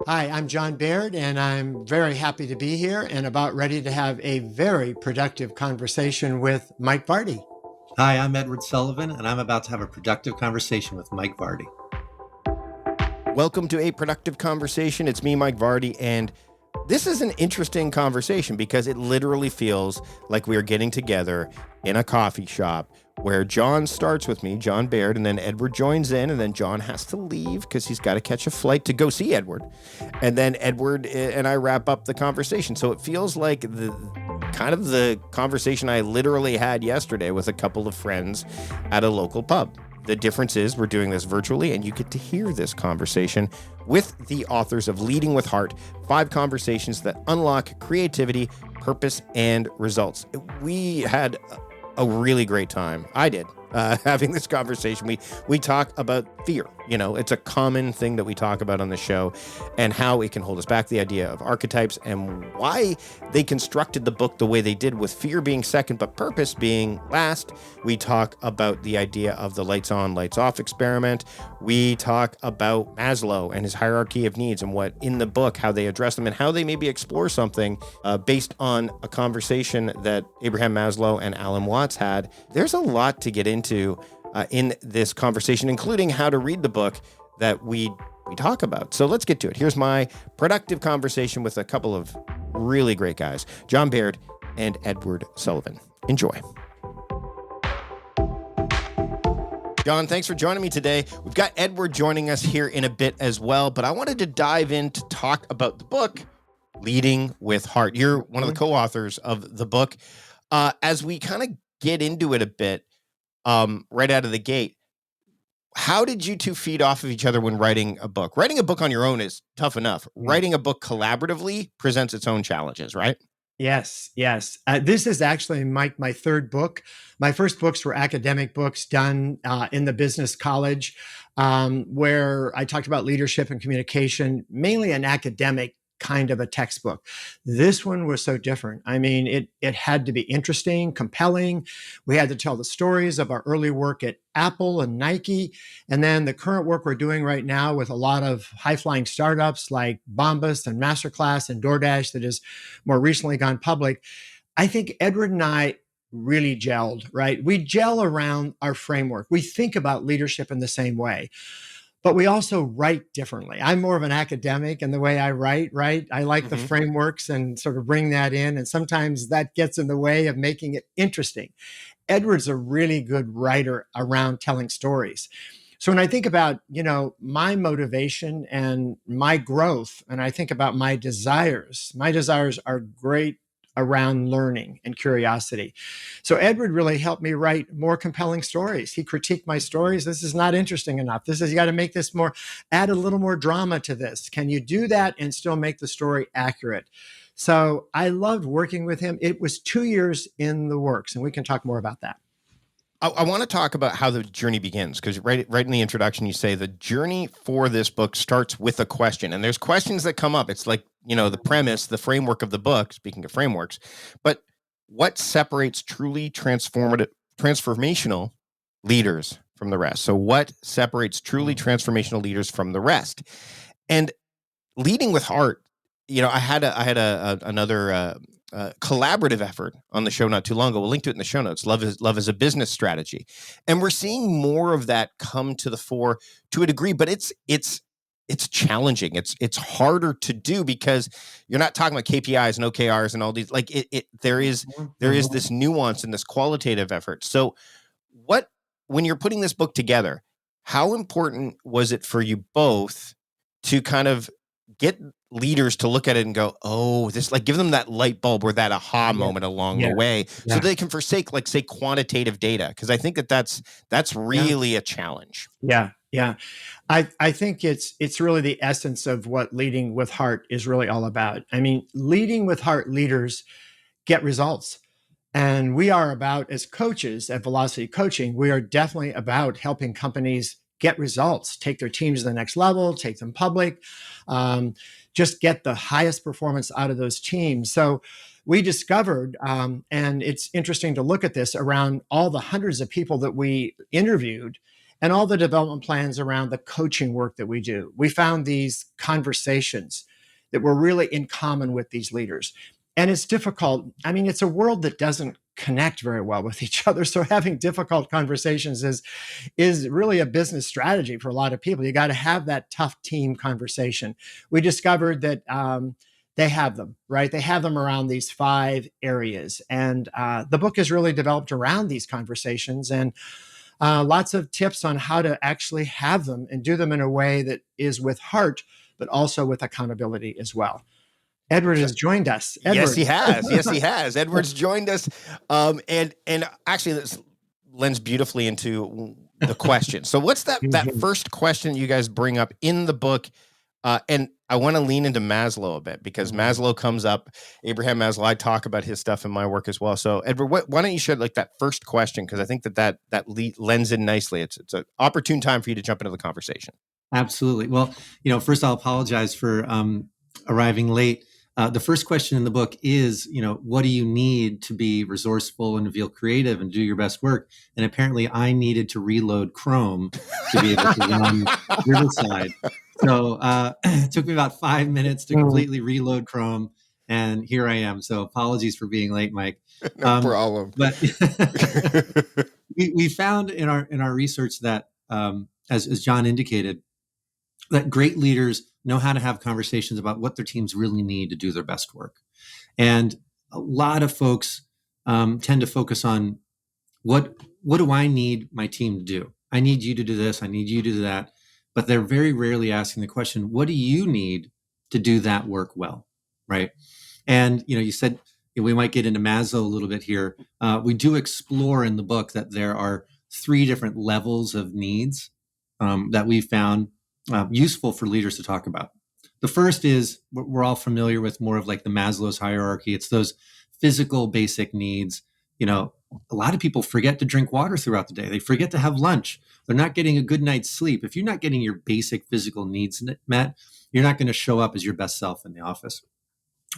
Hi, I'm John Baird, and I'm very happy to be here and about ready to have a very productive conversation with Mike Vardy. Hi, I'm Edward Sullivan, and I'm about to have a productive conversation with Mike Vardy. Welcome to A Productive Conversation. It's me, Mike Vardy, and this is an interesting conversation because it literally feels like we are getting together in a coffee shop where John starts with me, John Baird, and then Edward joins in, and then John has to leave because he's got to catch a flight to go see Edward. And then Edward and I wrap up the conversation. So it feels like the conversation I literally had yesterday with a couple of friends at a local pub. The difference is we're doing this virtually, and you get to hear this conversation with the authors of Leading with Heart, 5 conversations that unlock creativity, purpose, and results. We had a really great time. I did. Having this conversation. We talk about fear. You know, it's a common thing that we talk about on the show and how it can hold us back, the idea of archetypes and why they constructed the book the way they did, with fear being second, but purpose being last. We talk about the idea of the lights on, lights off experiment. We talk about Maslow and his hierarchy of needs and what in the book, how they address them and how they maybe explore something based on a conversation that Abraham Maslow and Alan Watts had. There's a lot to get into in this conversation, including how to read the book that we talk about. So let's get to it. Here's my productive conversation with a couple of really great guys, John Baird and Edward Sullivan. Enjoy. John, thanks for joining me today. We've got Edward joining us here in a bit as well, but I wanted to dive in to talk about the book, Leading with Heart. You're one of the co-authors of the book. As we kind of get into it a bit, right out of the gate, how did you two feed off of each other when writing a book? Writing a book on your own is tough enough. Writing a book collaboratively presents its own challenges, right? Yes, yes. This is actually my third book. My first books were academic books done in the business college, where I talked about leadership and communication, mainly an academic kind of a textbook. This one was so different. I mean, it had to be interesting, compelling. We had to tell the stories of our early work at Apple and Nike, and then the current work we're doing right now with a lot of high-flying startups like Bombas and MasterClass and DoorDash that has more recently gone public. I think Edward and I really gelled, right? We gel around our framework. We think about leadership in the same way, but we also write differently. I'm more of an academic in the way I write, right? I like the frameworks and sort of bring that in. And sometimes that gets in the way of making it interesting. Edward's a really good writer around telling stories. So when I think about, my motivation and my growth, and I think about my desires are great around learning and curiosity. So Edward really helped me write more compelling stories. He critiqued my stories. This is not interesting enough. You got to make this more, add a little more drama to this. Can you do that and still make the story accurate? So I loved working with him. It was 2 years in the works, and we can talk more about that. I want to talk about how the journey begins, because right in the introduction, you say the journey for this book starts with a question, and there's questions that come up. It's like, the premise, the framework of the book, speaking of frameworks, but what separates truly transformational leaders from the rest? So what separates truly transformational leaders from the rest? And Leading with Heart, I had another collaborative effort on the show not too long ago. We'll link to it in the show notes. Love is a business strategy, and we're seeing more of that come to the fore to a degree. But it's challenging. It's harder to do because you're not talking about KPIs and OKRs and all these. Like there is this nuance and this qualitative effort. So, when you're putting this book together, how important was it for you both to kind of get leaders to look at it and go, oh, this, like, give them that light bulb or that aha moment along the way, so they can forsake, like, say, quantitative data? Because I think that's really a challenge. Yeah. I think it's really the essence of what Leading with Heart is really all about. I mean, Leading with Heart leaders get results. And we are about, as coaches at Velocity Coaching, we are definitely about helping companies get results, take their teams to the next level, take them public, just get the highest performance out of those teams. So we discovered, and it's interesting to look at this, around all the hundreds of people that we interviewed and all the development plans around the coaching work that we do. We found these conversations that were really in common with these leaders. And it's difficult. I mean, it's a world that doesn't connect very well with each other. So having difficult conversations is really a business strategy for a lot of people. You got to have that tough team conversation. We discovered that they have them, right? They have them around these 5 areas. And the book is really developed around these conversations, and lots of tips on how to actually have them and do them in a way that is with heart, but also with accountability as well. Edward has joined us. Edward. Yes, he has. Yes, he has. Edward's joined us. And actually, this lends beautifully into the question. So what's that first question you guys bring up in the book? And I want to lean into Maslow a bit, because Maslow comes up, Abraham Maslow. I talk about his stuff in my work as well. So Edward, why don't you share like that first question? Because I think that lends in nicely. It's an opportune time for you to jump into the conversation. Absolutely. Well, first I'll apologize for arriving late. The first question in the book is, what do you need to be resourceful and to feel creative and do your best work? And apparently I needed to reload Chrome to be able to run Riverside. So it took me about 5 minutes to completely reload Chrome, and here I am. So apologies for being late, Mike. No problem. But we found in our research that, as John indicated, that great leaders know how to have conversations about what their teams really need to do their best work. And a lot of folks tend to focus on what do I need my team to do? I need you to do this. I need you to do that. But they're very rarely asking the question, what do you need to do that work well, right? And, you said we might get into Maslow a little bit here. We do explore in the book that there are 3 different levels of needs that we found useful for leaders to talk about. The first is, we're all familiar with, more of like the Maslow's hierarchy. It's those physical basic needs. A lot of people forget to drink water throughout the day. They forget to have lunch. They're not getting a good night's sleep. If you're not getting your basic physical needs met, you're not going to show up as your best self in the office.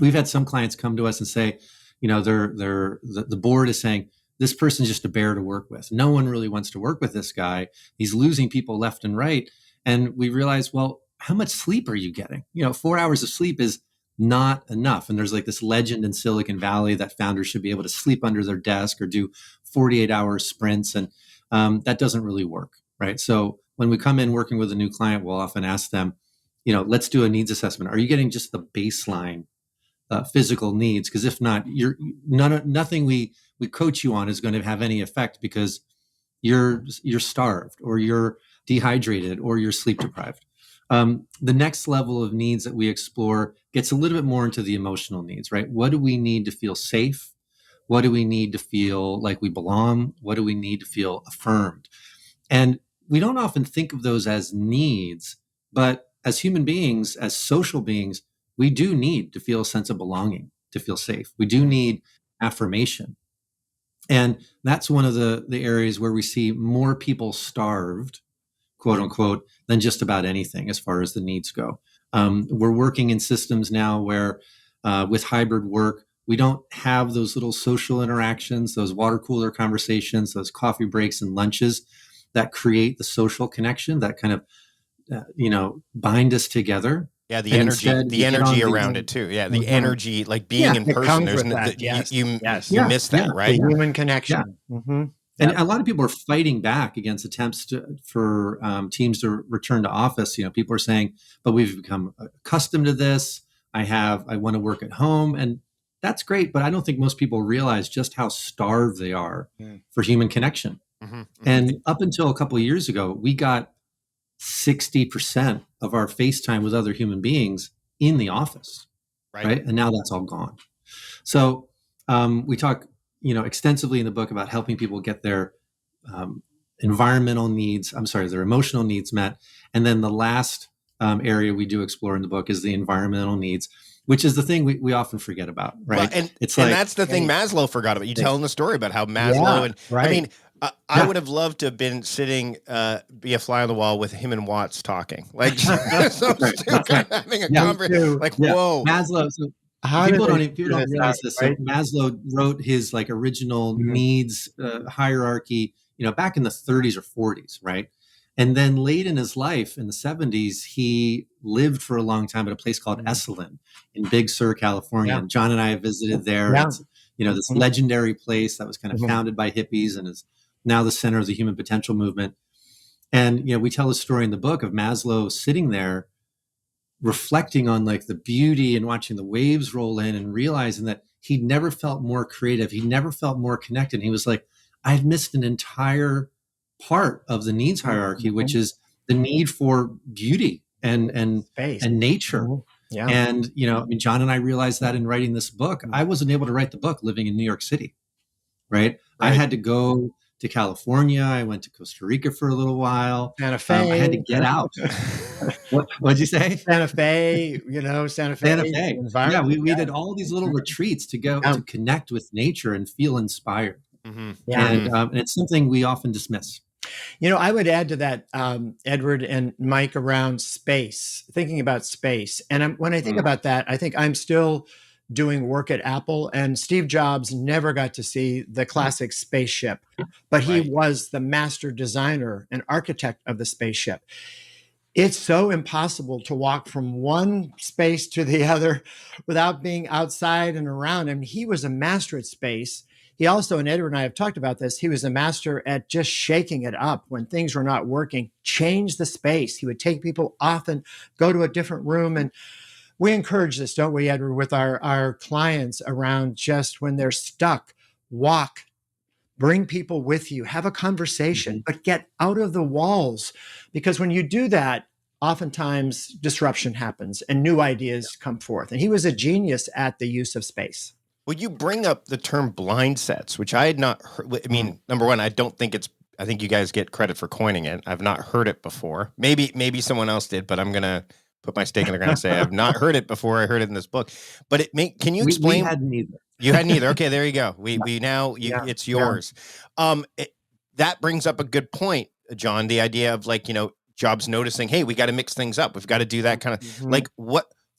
We've had some clients come to us and say, the board is saying, this person's just a bear to work with. No one really wants to work with this guy. He's losing people left and right. And we realize, well, how much sleep are you getting? 4 hours of sleep is not enough. And there's like this legend in Silicon Valley that founders should be able to sleep under their desk or do 48-hour sprints. And that doesn't really work, right? So when we come in working with a new client, we'll often ask them, let's do a needs assessment. Are you getting just the baseline physical needs? Because if not, nothing we coach you on is going to have any effect, because you're starved, or you're dehydrated, or you're sleep deprived. The next level of needs that we explore gets a little bit more into the emotional needs, right? What do we need to feel safe? What do we need to feel like we belong? What do we need to feel affirmed? And we don't often think of those as needs, but as human beings, as social beings, we do need to feel a sense of belonging, to feel safe. We do need affirmation. And that's one of the areas where we see more people starved, quote unquote, than just about anything as far as the needs go. We're working in systems now where with hybrid work, we don't have those little social interactions, those water cooler conversations, those coffee breaks and lunches that create the social connection that kind of, bind us together. Yeah, the energy around it too. Yeah, the energy, like being in person. There's you miss that, right? The human connection. Yeah. Mm-hmm. And a lot of people are fighting back against attempts for teams to return to office. People are saying, but we've become accustomed to this. I want to work at home. And that's great. But I don't think most people realize just how starved they are for human connection. Mm-hmm. And up until a couple of years ago, we got 60% of our face time with other human beings in the office. Right. And now that's all gone. So we talk extensively in the book about helping people get their their emotional needs met. And then the last area we do explore in the book is the environmental needs, which is the thing we often forget about, right? Well, and that's the thing Maslow forgot about. You telling the story about how Maslow I mean, I would have loved to have been sitting, be a fly on the wall with him and Watts talking, like having a conversation. Like, whoa, Maslow. So people don't realize this. Right? So Maslow wrote his original needs hierarchy, back in the 30s or 40s, right? And then late in his life, in the 70s, he lived for a long time at a place called Esalen in Big Sur, California. Yeah. And John and I have visited there. Yeah. It's, this legendary place that was kind of founded by hippies and is now the center of the human potential movement. And, we tell a story in the book of Maslow sitting there reflecting on like the beauty and watching the waves roll in and realizing that he'd never felt more creative. He never felt more connected. And he was like, I've missed an entire part of the needs hierarchy, which is the need for beauty and Space. and nature. Yeah. And, John and I realized that in writing this book. I wasn't able to write the book living in New York City, right? I had to go to California. I went to Costa Rica for a little while. Santa Fe. I had to get out. What'd you say? Santa Fe, Santa Fe. Santa Fe. Yeah, we did all these little retreats to go to connect with nature and feel inspired. Yeah. And it's something we often dismiss. I would add to that, Edward and Mike, around space, thinking about space. And when I think about that, I think I'm still doing work at Apple, and Steve Jobs never got to see the classic spaceship, but he was the master designer and architect of the spaceship. It's so impossible to walk from one space to the other without being outside and around. And he was a master at space. He also, and Edward and I have talked about this, he was a master at just shaking it up when things were not working, change the space. He would take people off and go to a different room. And we encourage this, don't we, Edward, with our clients around just when they're stuck, walk, bring people with you, have a conversation, but get out of the walls. Because when you do that, oftentimes disruption happens and new ideas come forth. And he was a genius at the use of space. Well, you bring up the term blind sets, which I had not heard. I mean, number one, I think you guys get credit for coining it. I've not heard it before. Maybe someone else did, but I'm going to put my stake in the ground and say I've not heard it before. I heard it in this book. But can you explain? We hadn't either. You hadn't either. Okay, there you go. It's yours. That brings up a good point, John, the idea of Jobs noticing, hey, we got to mix things up. We've got to do that kind of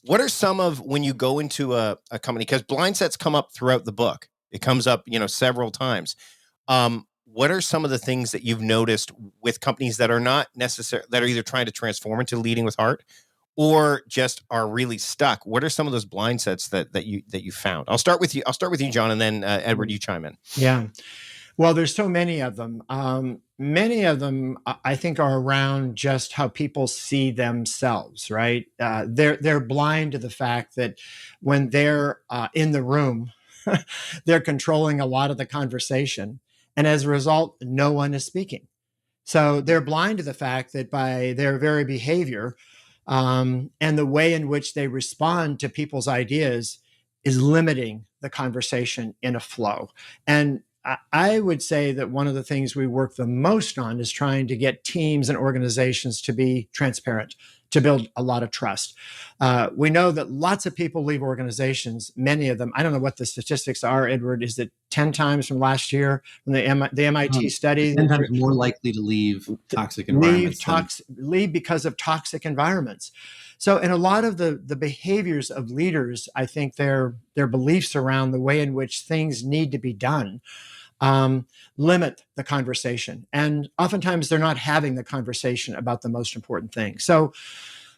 what are some of, when you go into a company, because blind sets come up throughout the book. It comes up, several times. What are some of the things that you've noticed with companies that are not necessarily, that are either trying to transform into leading with heart or just are really stuck? What are some of those blind sets that you found? I'll start with you, John, and then Edward, you chime in. Yeah. Well, there's so many of them. Many of them, I think, are around just how people see themselves, right? They're blind to the fact that when they're in the room, they're controlling a lot of the conversation. And as a result, no one is speaking. So they're blind to the fact that by their very behavior and the way in which they respond to people's ideas is limiting the conversation in a flow. And I would say that one of the things we work the most on is trying to get teams and organizations to be transparent, to build a lot of trust. We know that lots of people leave organizations, many of them. I don't know what the statistics are, Edward. Is it 10 times from last year from the MIT study? 10 times more likely to leave toxic environments. Leave because of toxic environments. So, in a lot of the behaviors of leaders, I think their beliefs around the way in which things need to be done limit the conversation. And oftentimes they're not having the conversation about the most important thing. So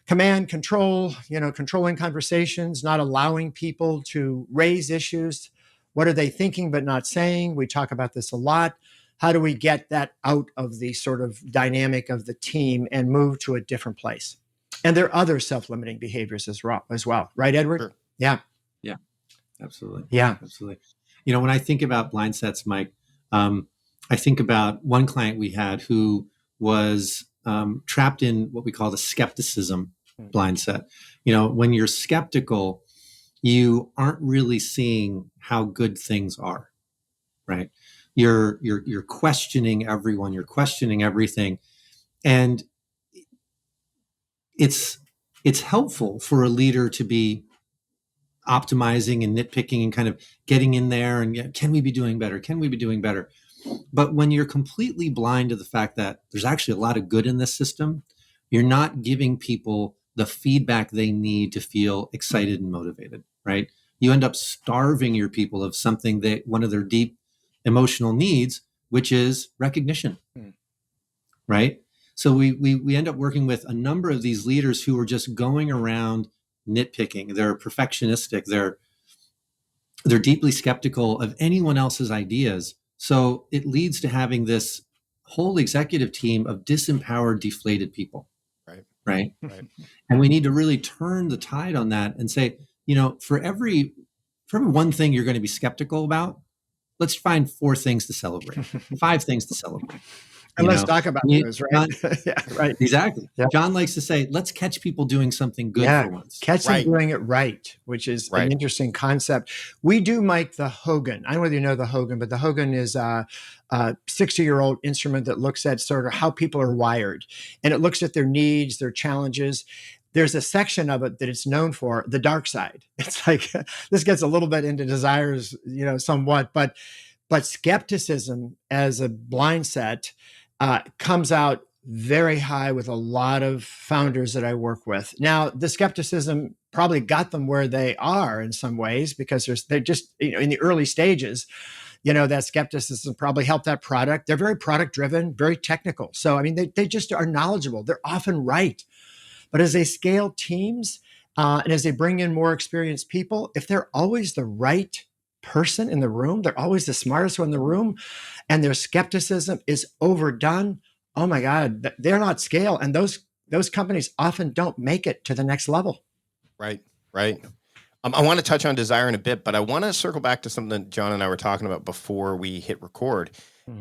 command, control, controlling conversations, not allowing people to raise issues. What are they thinking but not saying? We talk about this a lot. How do we get that out of the sort of dynamic of the team and move to a different place? And there are other self-limiting behaviors as well. Right, Edward? Sure. Yeah. Yeah, absolutely. Yeah. Absolutely. When I think about blind sets, Mike, I think about one client we had who was trapped in what we call the skepticism blind set. When you're skeptical, you aren't really seeing how good things are, right? You're questioning everyone, you're questioning everything. And it's helpful for a leader to be optimizing and nitpicking and kind of getting in there and can we be doing better? Can we be doing better? But when you're completely blind to the fact that there's actually a lot of good in this system, you're not giving people the feedback they need to feel excited and motivated, right? You end up starving your people of something that one of their deep emotional needs, which is recognition, right? So we end up working with a number of these leaders who are just going around nitpicking. They're perfectionistic. They're deeply skeptical of anyone else's ideas. So it leads to having this whole executive team of disempowered, deflated people. Right. And we need to really turn the tide on that and say, for every one thing you're going to be skeptical about, let's find 4 things to celebrate, 5 things to celebrate. And let's talk about those, right? Yeah, right. Exactly. Yeah. John likes to say, let's catch people doing something good for once. Catch them doing it right, which is an interesting concept. We do, Mike, the Hogan. I don't know whether you know the Hogan, but the Hogan is a 60-year-old instrument that looks at sort of how people are wired. And it looks at their needs, their challenges. There's a section of it that it's known for, the dark side. It's like, this gets a little bit into desires, somewhat, but skepticism as a blind set comes out very high with a lot of founders that I work with. Now, the skepticism probably got them where they are in some ways because they're just in the early stages. That skepticism probably helped that product. They're very product driven, very technical. So, they just are knowledgeable. They're often right. But as they scale teams and as they bring in more experienced people, if they're always the right person in the room, they're always the smartest one in the room, and their skepticism is overdone, oh my God, they're not scale. And those companies often don't make it to the next level. Right. I want to touch on desire in a bit, but I want to circle back to something John and I were talking about before we hit record,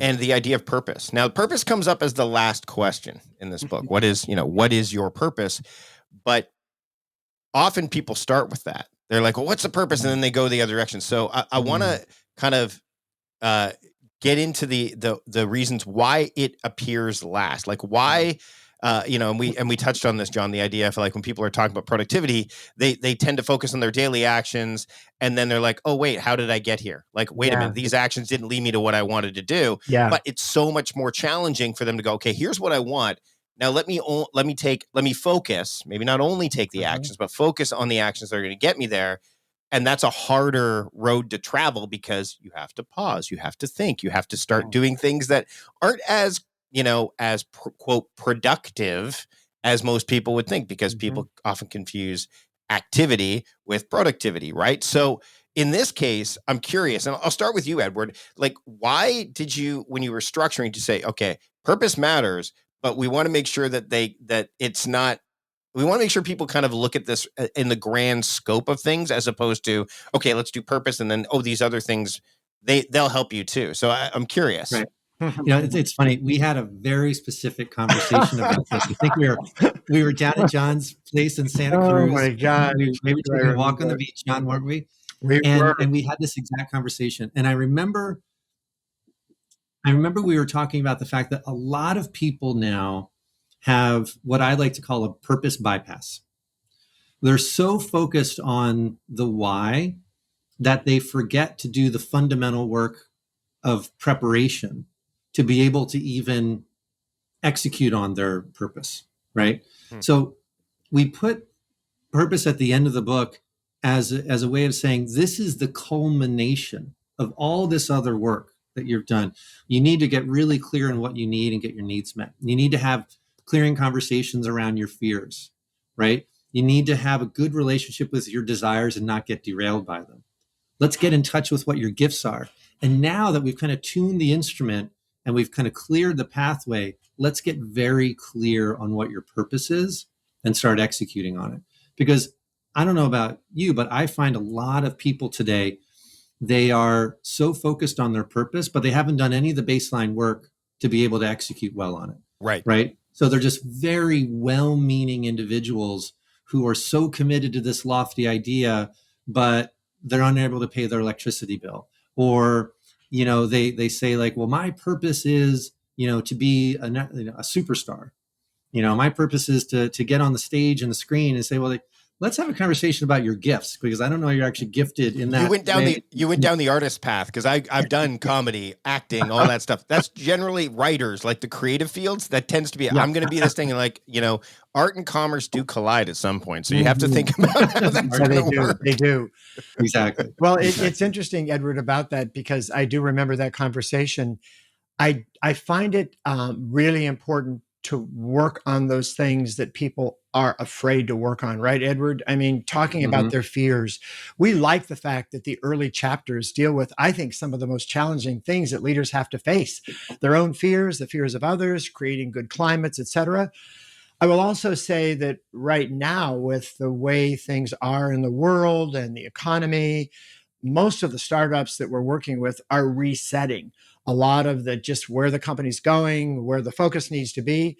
and the idea of purpose. Now, purpose comes up as the last question in this book. What is your purpose? But often people start with that. They're like, well, what's the purpose? And then they go the other direction. So I want to kind of get into the reasons why it appears last. Like why, and we touched on this, John, the idea of like when people are talking about productivity, they tend to focus on their daily actions. And then they're like, oh, wait, how did I get here? Like, wait a minute, these actions didn't lead me to what I wanted to do. Yeah. But it's so much more challenging for them to go, okay, here's what I want. Now let me focus, maybe not only take the actions, but focus on the actions that are going to get me there. And that's a harder road to travel because you have to pause, you have to think, you have to start doing things that aren't as, quote, productive as most people would think, because people often confuse activity with productivity, right? So in this case, I'm curious, and I'll start with you, Edward, like why did you, when you were structuring, to say, okay, purpose matters, but we want to make sure that we want to make sure people kind of look at this in the grand scope of things, as opposed to, okay, let's do purpose. And then, these other things, they'll help you too. So I'm curious. Right. It's funny. We had a very specific conversation about this. I think we were down at John's place in Santa Cruz. Oh my God. We were taking a walk on the beach, John, weren't we? And we had this exact conversation. And I remember we were talking about the fact that a lot of people now have what I like to call a purpose bypass. They're so focused on the why that they forget to do the fundamental work of preparation to be able to even execute on their purpose, right? So we put purpose at the end of the book as a way of saying, this is the culmination of all this other work that you've done. You need to get really clear on what you need and get your needs met. You need to have clearing conversations around your fears, right? You need to have a good relationship with your desires and not get derailed by them. Let's get in touch with what your gifts are. And now that we've kind of tuned the instrument and we've kind of cleared the pathway, let's get very clear on what your purpose is and start executing on it. Because I don't know about you, but I find a lot of people today, they are so focused on their purpose, but they haven't done any of the baseline work to be able to execute well on it. Right. So they're just very well-meaning individuals who are so committed to this lofty idea, but they're unable to pay their electricity bill. Or, they say like, well, my purpose is, to be a superstar. My purpose is to get on the stage and the screen and say, well, let's have a conversation about your gifts, because I don't know you're actually gifted in that. You went down the artist path, because I've done comedy, acting, all that stuff. That's generally writers, like the creative fields. That tends to be, I'm going to be this thing, and like, art and commerce do collide at some point. So you have to think about how that's going to work. They do. Exactly. Well, it's interesting, Edward, about that, because I do remember that conversation. I find it really important to work on those things that people are afraid to work on, right, Edward? I mean, talking about their fears. We like the fact that the early chapters deal with, I think, some of the most challenging things that leaders have to face, their own fears, the fears of others, creating good climates, et cetera. I will also say that right now, with the way things are in the world and the economy, most of the startups that we're working with are resetting a lot of the just where the company's going, where the focus needs to be.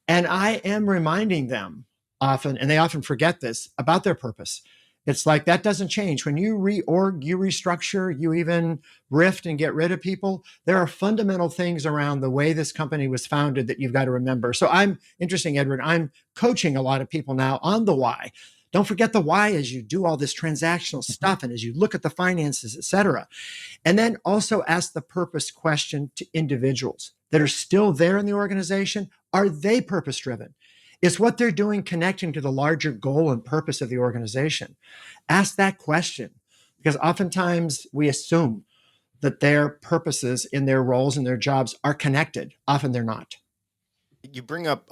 And I am reminding them often, and they often forget this, about their purpose. It's like that doesn't change. When you reorg, you restructure, you even rift and get rid of people, there are fundamental things around the way this company was founded that you've got to remember. So interesting, Edward, I'm coaching a lot of people now on the why. Don't forget the why as you do all this transactional stuff and as you look at the finances, et cetera. And then also ask the purpose question to individuals that are still there in the organization. Are they purpose driven? Is what they're doing connecting to the larger goal and purpose of the organization? Ask that question, because oftentimes we assume that their purposes in their roles and their jobs are connected. Often they're not. You bring up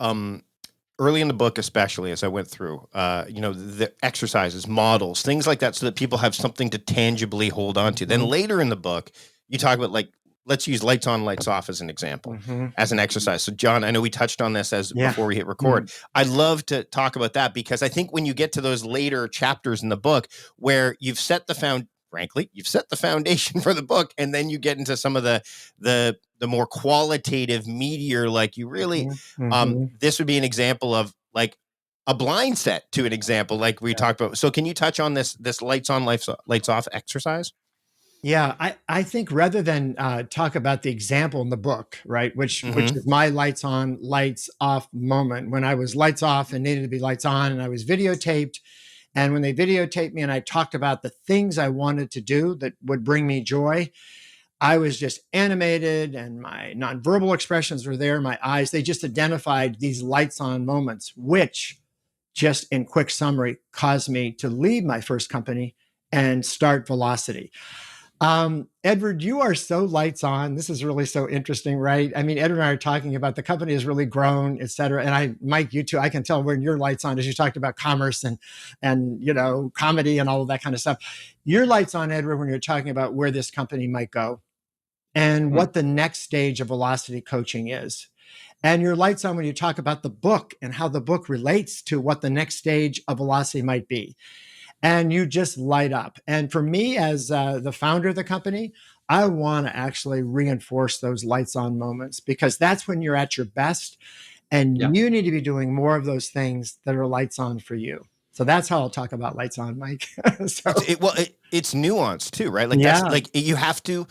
early in the book, especially as I went through, the exercises, models, things like that, so that people have something to tangibly hold on to. Then later in the book, you talk about, like, let's use lights on, lights off as an example, as an exercise. So John, I know we touched on this before we hit record. I'd love to talk about that, because I think when you get to those later chapters in the book where you've set the foundation for the book, and then you get into some of the more qualitative, meatier, like you really, this would be an example of like a blind set to an example, like we talked about. So can you touch on this lights on, lights off exercise? Yeah, I think rather than talk about the example in the book, right, which is my lights on, lights off moment, when I was lights off and needed to be lights on, and I was videotaped. And when they videotaped me and I talked about the things I wanted to do that would bring me joy, I was just animated and my nonverbal expressions were there. My eyes, they just identified these lights on moments, which just in quick summary caused me to leave my first company and start Velocity. Edward, you are so lights on. This is really so interesting, right? I mean, Edward and I are talking about the company has really grown, et cetera. And Mike, you too, I can tell when your lights on as you talked about commerce and comedy and all of that kind of stuff. Your lights on, Edward, when you're talking about where this company might go and what the next stage of Velocity coaching is. And your lights on when you talk about the book and how the book relates to what the next stage of Velocity might be. And you just light up. And for me, as the founder of the company, I want to actually reinforce those lights on moments, because that's when you're at your best. And you need to be doing more of those things that are lights on for you. So that's how I'll talk about lights on, Mike. It's nuanced too, right? Like that's like you have to.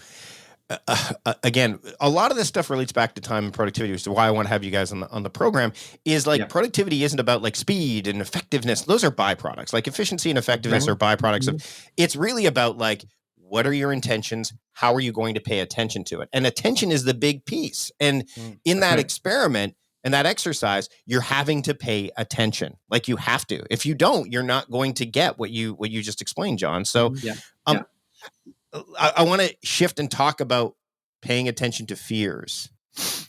Again, a lot of this stuff relates back to time and productivity, which is why I want to have you guys on the program. Is like productivity isn't about like speed and effectiveness; those are byproducts. Like efficiency and effectiveness are byproducts of. It's really about like, what are your intentions? How are you going to pay attention to it? And attention is the big piece. And in that experiment and that exercise, you're having to pay attention. Like you have to. If you don't, you're not going to get what you just explained, John. So, I want to shift and talk about paying attention to fears,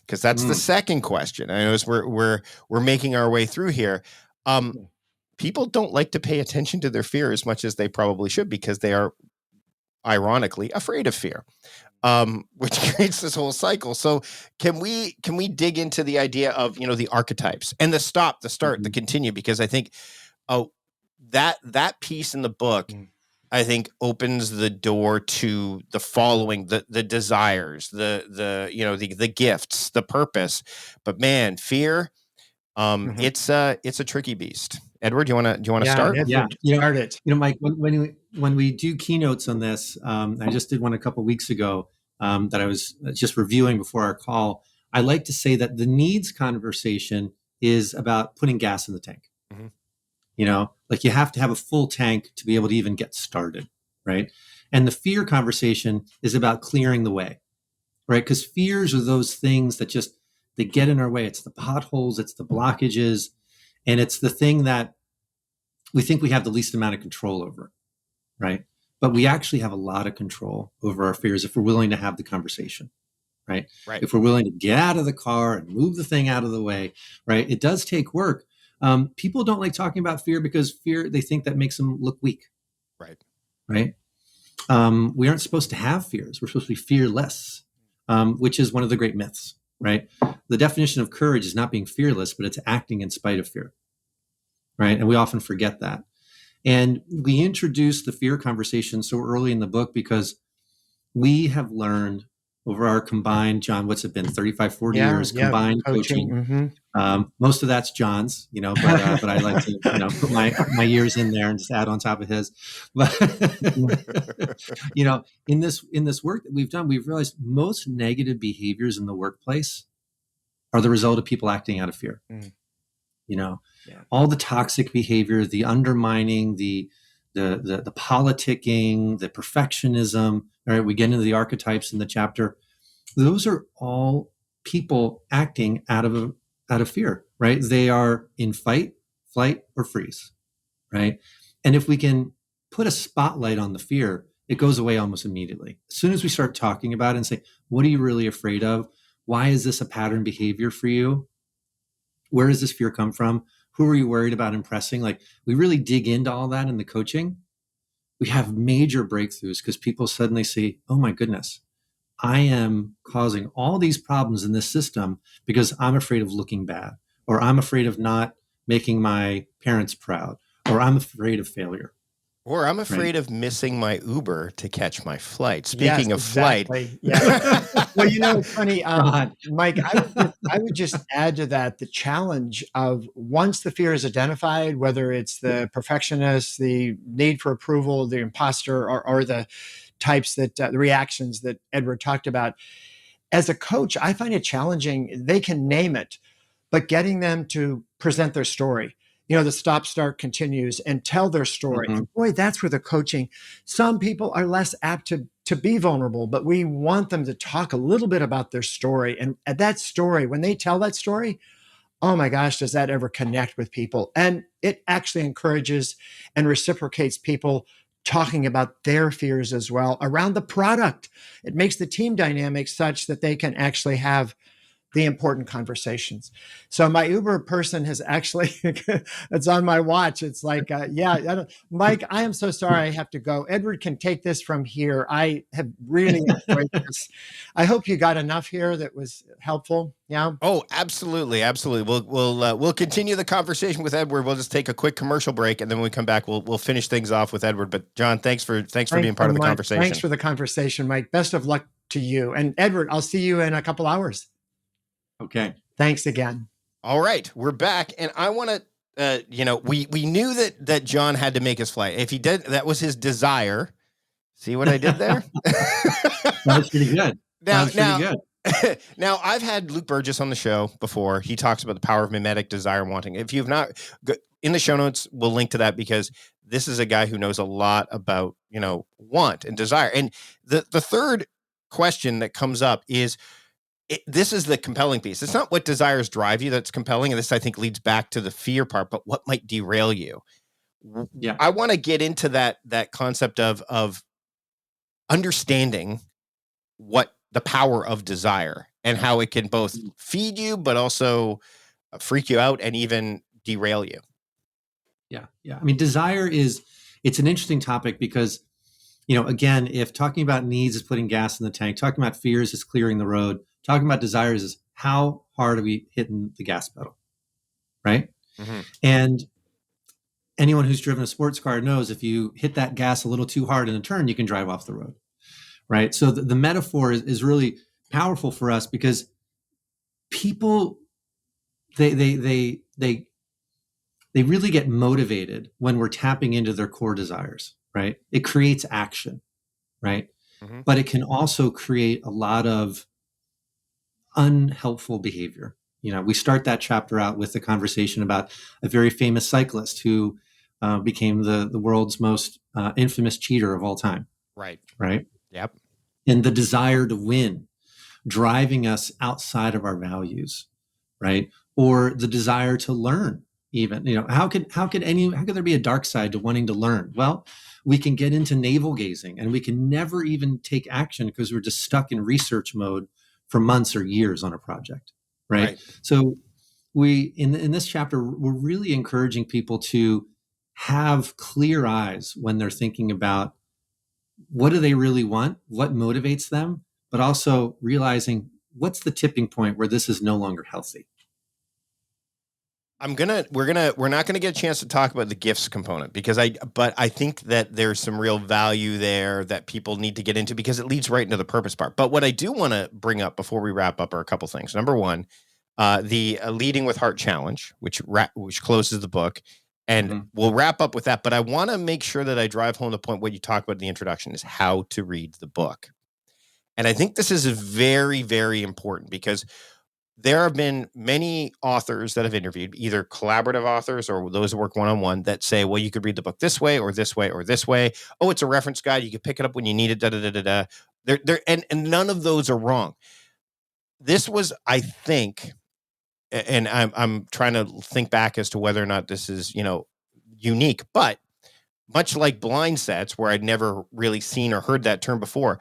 because that's the second question. I know as we're making our way through here. People don't like to pay attention to their fear as much as they probably should, because they are ironically afraid of fear, which creates this whole cycle. So can we dig into the idea of, the archetypes and the stop, the start, the continue, because I think that piece in the book, I think opens the door to the following, the desires, the gifts, the purpose. But man, fear, it's a tricky beast. Edward, do you want to start? Start it. Mike, when we do keynotes on this, I just did one a couple of weeks ago that I was just reviewing before our call. I like to say that the needs conversation is about putting gas in the tank. Like you have to have a full tank to be able to even get started, right? And the fear conversation is about clearing the way, right? Because fears are those things that they get in our way. It's the potholes, it's the blockages, and it's the thing that we think we have the least amount of control over, right? But we actually have a lot of control over our fears if we're willing to have the conversation, right? Right. If we're willing to get out of the car and move the thing out of the way, right? It does take work. People don't like talking about fear because fear, they think that makes them look weak. Right. Right. We aren't supposed to have fears. We're supposed to be fearless, which is one of the great myths, right? The definition of courage is not being fearless, but it's acting in spite of fear, right? And we often forget that. And we introduced the fear conversation so early in the book because we have learned over our combined, John, what's it been, 35, 40 years combined coaching. Mm-hmm. Most of that's John's, but I like to, put my years in there and just add on top of his. But, in this work that we've done, we've realized most negative behaviors in the workplace are the result of people acting out of fear. All the toxic behavior, the undermining, the politicking, the perfectionism, all right, we get into the archetypes in the chapter. Those are all people acting out of fear, right? They are in fight, flight, or freeze, right? And if we can put a spotlight on the fear, it goes away almost immediately. As soon as we start talking about it and say, what are you really afraid of? Why is this a pattern behavior for you? Where does this fear come from? Who are you worried about impressing? Like, we really dig into all that in the coaching. We have major breakthroughs because people suddenly see, oh my goodness, I am causing all these problems in this system because I'm afraid of looking bad, or I'm afraid of not making my parents proud, or I'm afraid of failure. Or I'm afraid of missing my Uber to catch my flight. Speaking of flight. Yeah. Well, it's funny, Mike, I would just add to that the challenge of once the fear is identified, whether it's the perfectionist, the need for approval, the imposter, or the types that the reactions that Edward talked about. As a coach, I find it challenging. They can name it, but getting them to present their story. The stop, start, continues and tell their story. Mm-hmm. And boy, that's where the coaching, some people are less apt to be vulnerable, but we want them to talk a little bit about their story. And at that story, when they tell that story, oh my gosh, does that ever connect with people? And it actually encourages and reciprocates people talking about their fears as well around the product. It makes the team dynamic such that they can actually have the important conversations. So my Uber person has actually, it's on my watch. It's like, Mike, I am so sorry I have to go. Edward can take this from here. I have really enjoyed this. I hope you got enough here that was helpful. Yeah. Oh, absolutely. Absolutely. We'll continue the conversation with Edward. We'll just take a quick commercial break. And then when we come back, we'll finish things off with Edward. But John, thanks for being part of the conversation. Thanks for the conversation, Mike. Best of luck to you. And Edward, I'll see you in a couple hours. Okay. Thanks again. All right, we're back, and I want to, we knew that John had to make his flight. If he did, that was his desire. See what I did there? That's pretty good. Now, I've had Luke Burgess on the show before. He talks about the power of mimetic desire and wanting. If you've not, in the show notes, we'll link to that because this is a guy who knows a lot about, want and desire. And the third question that comes up is, this is the compelling piece. It's not what desires drive you that's compelling. And this, I think, leads back to the fear part, but what might derail you? Yeah. I want to get into that concept of understanding what the power of desire and how it can both feed you, but also freak you out and even derail you. Yeah. I mean, desire it's an interesting topic because, again, if talking about needs is putting gas in the tank, talking about fears is clearing the road, talking about desires is how hard are we hitting the gas pedal, right? Mm-hmm. And anyone who's driven a sports car knows if you hit that gas a little too hard in a turn, you can drive off the road, right? So the metaphor is really powerful for us because people, they really get motivated when we're tapping into their core desires, right? It creates action, right? Mm-hmm. But it can also create a lot of unhelpful behavior. We start that chapter out with the conversation about a very famous cyclist who became the world's most infamous cheater of all time. Right. Yep. And the desire to win, driving us outside of our values, right? Or the desire to learn. Even, how could there be a dark side to wanting to learn? Well, we can get into navel gazing and we can never even take action because we're just stuck in research mode for months or years on a project, right? Right. So we in this chapter, we're really encouraging people to have clear eyes when they're thinking about what do they really want, what motivates them, but also realizing what's the tipping point where this is no longer healthy. We're not gonna get a chance to talk about the gifts component but I think that there's some real value there that people need to get into because it leads right into the purpose part. But what I do want to bring up before we wrap up are a couple things. Number one, the Leading with Heart challenge, which closes the book, and we'll wrap up with that. But I want to make sure that I drive home the point what you talk about in the introduction is how to read the book, and I think this is very, very important because there have been many authors that have interviewed, either collaborative authors or those who work one-on-one, that say, well, you could read the book this way or this way or this way. Oh, it's a reference guide. You can pick it up when you need it, da-da-da-da-da. And none of those are wrong. This was, I think, and I'm trying to think back as to whether or not this is, unique, but much like blind sets, where I'd never really seen or heard that term before,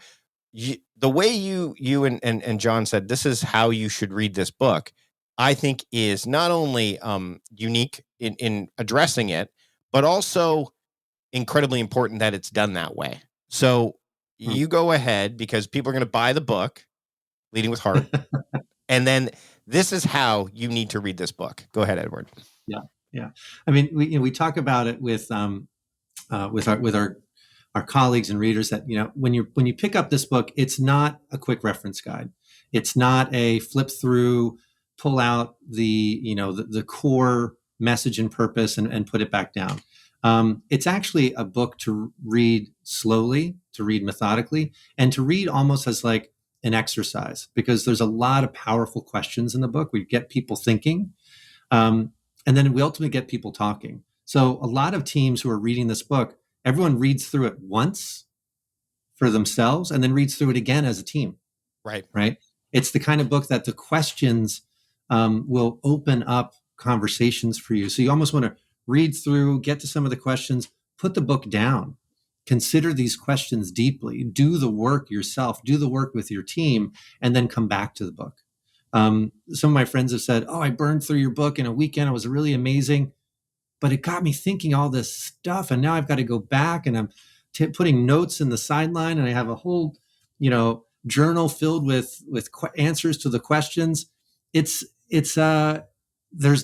the way you and John said, this is how you should read this book, I think is not only unique in addressing it, but also incredibly important that it's done that way. So you go ahead, because people are going to buy the book, Leading with Heart, and then this is how you need to read this book. Go ahead, Edward. Yeah. I mean, we talk about it with our colleagues and readers that, when you pick up this book, it's not a quick reference guide. It's not a flip through, pull out the core message and purpose and put it back down. It's actually a book to read slowly, to read methodically, and to read almost as like an exercise, because there's a lot of powerful questions in the book. We get people thinking, and then we ultimately get people talking. So a lot of teams who are reading this book, everyone reads through it once for themselves and then reads through it again as a team. Right. It's the kind of book that the questions will open up conversations for you. So you almost want to read through, get to some of the questions, put the book down, consider these questions deeply, do the work yourself, do the work with your team, and then come back to the book. Some of my friends have said, oh, I burned through your book in a weekend. It was really amazing. But it got me thinking all this stuff. And now I've got to go back and I'm putting notes in the sideline. And I have a whole, journal filled with answers to the questions. There's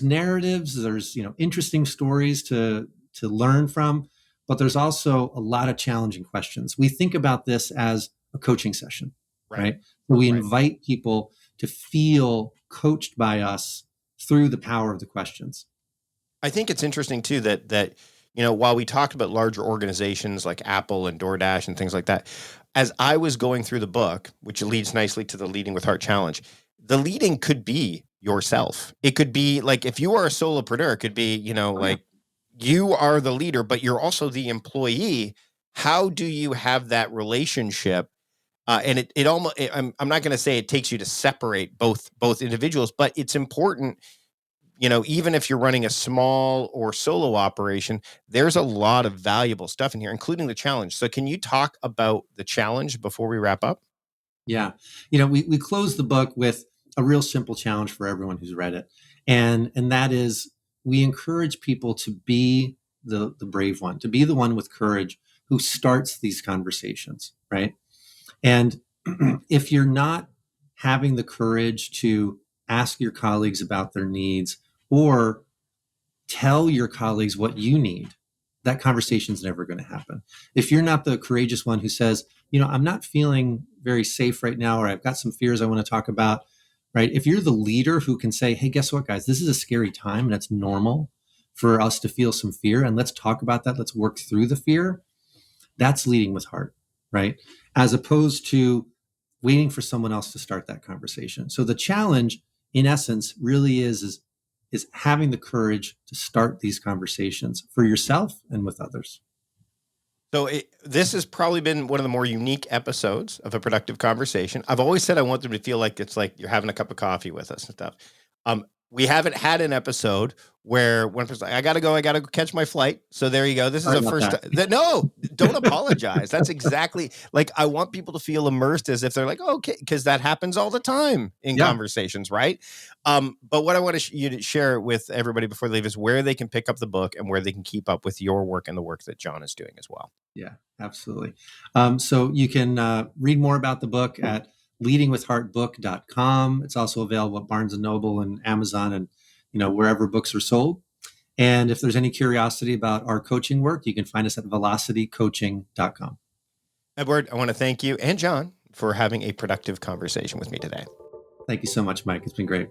narratives, there's, interesting stories to learn from, but there's also a lot of challenging questions. We think about this as a coaching session, right? We invite people to feel coached by us through the power of the questions. I think it's interesting too that while we talked about larger organizations like Apple and DoorDash and things like that, as I was going through the book, which leads nicely to the Leading with Heart challenge, the leading could be yourself. It could be like, if you are a solopreneur, it could be, like you are the leader, but you're also the employee. How do you have that relationship? And it almost, I'm not going to say it takes you to separate both individuals, but it's important. Even if you're running a small or solo operation, there's a lot of valuable stuff in here, including the challenge. So can you talk about the challenge before we wrap up? Yeah. We close the book with a real simple challenge for everyone who's read it. And that is, we encourage people to be the brave one, to be the one with courage who starts these conversations, right? And if you're not having the courage to ask your colleagues about their needs or tell your colleagues what you need, that conversation is never going to happen. If you're not the courageous one who says, I'm not feeling very safe right now, or I've got some fears I want to talk about, right? If you're the leader who can say, hey, guess what, guys, this is a scary time and it's normal for us to feel some fear. And let's talk about that. Let's work through the fear. That's leading with heart, right? As opposed to waiting for someone else to start that conversation. So the challenge, in essence, really is having the courage to start these conversations for yourself and with others. So this has probably been one of the more unique episodes of A Productive Conversation. I've always said I want them to feel like it's like you're having a cup of coffee with us and stuff. We haven't had an episode where one person's like, I got to go catch my flight. So there you go. This is the first time. No, Don't apologize. That's exactly like I want people to feel immersed as if they're like, okay, because that happens all the time in conversations, right? But what I want you to share with everybody before they leave is where they can pick up the book and where they can keep up with your work and the work that John is doing as well. Yeah, absolutely. So you can read more about the book at leadingwithheartbook.com. It's also available at Barnes & Noble and Amazon and, wherever books are sold. And if there's any curiosity about our coaching work, you can find us at velocitycoaching.com. Edward, I want to thank you and John for having a productive conversation with me today. Thank you so much, Mike. It's been great.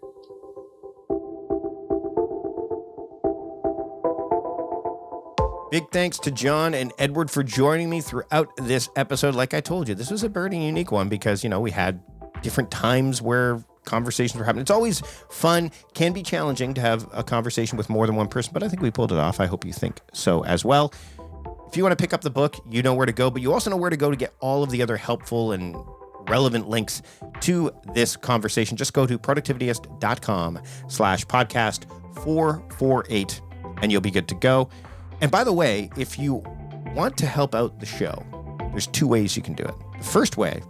Big thanks to John and Edward for joining me throughout this episode. Like I told you, this was a Baird and unique one because, we had different times where conversations were happening. It's always fun, can be challenging to have a conversation with more than one person, but I think we pulled it off. I hope you think so as well. If you want to pick up the book, you know where to go, but you also know where to go to get all of the other helpful and relevant links to this conversation. Just go to productivityist.com/podcast 448 and you'll be good to go. And by the way, if you want to help out the show, there's two ways you can do it. The first way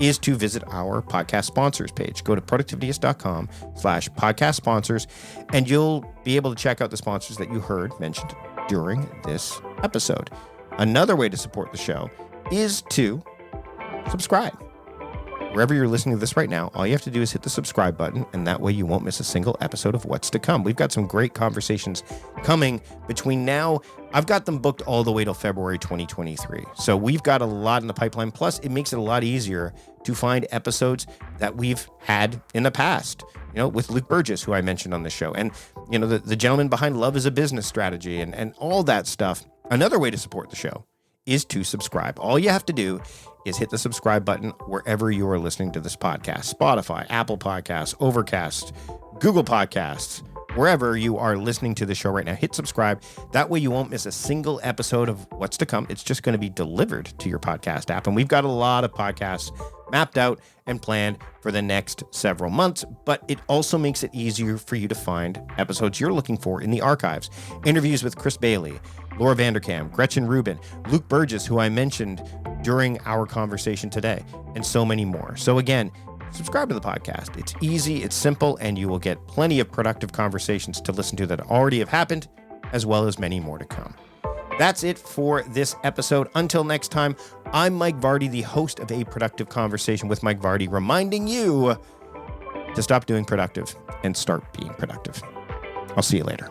is to visit our podcast sponsors page. Go to productivityist.com/podcast sponsors, and you'll be able to check out the sponsors that you heard mentioned during this episode. Another way to support the show is to subscribe. Wherever you're listening to this right now, all you have to do is hit the subscribe button, and that way you won't miss a single episode of what's to come. We've got some great conversations coming between now. I've got them booked all the way till February 2023. So we've got a lot in the pipeline. Plus, it makes it a lot easier to find episodes that we've had in the past, with Luke Burgess, who I mentioned on the show, and, the gentleman behind Love is a Business Strategy and all that stuff. Another way to support the show is to subscribe. All you have to do is hit the subscribe button wherever you are listening to this podcast. Spotify, Apple Podcasts, Overcast, Google Podcasts, wherever you are listening to the show right now, hit subscribe. That way you won't miss a single episode of what's to come. It's just going to be delivered to your podcast app. And we've got a lot of podcasts mapped out and planned for the next several months, but it also makes it easier for you to find episodes you're looking for in the archives. Interviews with Chris Bailey, Laura Vanderkam, Gretchen Rubin, Luke Burgess, who I mentioned during our conversation today, and so many more. So again, subscribe to the podcast. It's easy, it's simple, and you will get plenty of productive conversations to listen to that already have happened, as well as many more to come. That's it for this episode. Until next time, I'm Mike Vardy, the host of A Productive Conversation with Mike Vardy, reminding you to stop doing productive and start being productive. I'll see you later.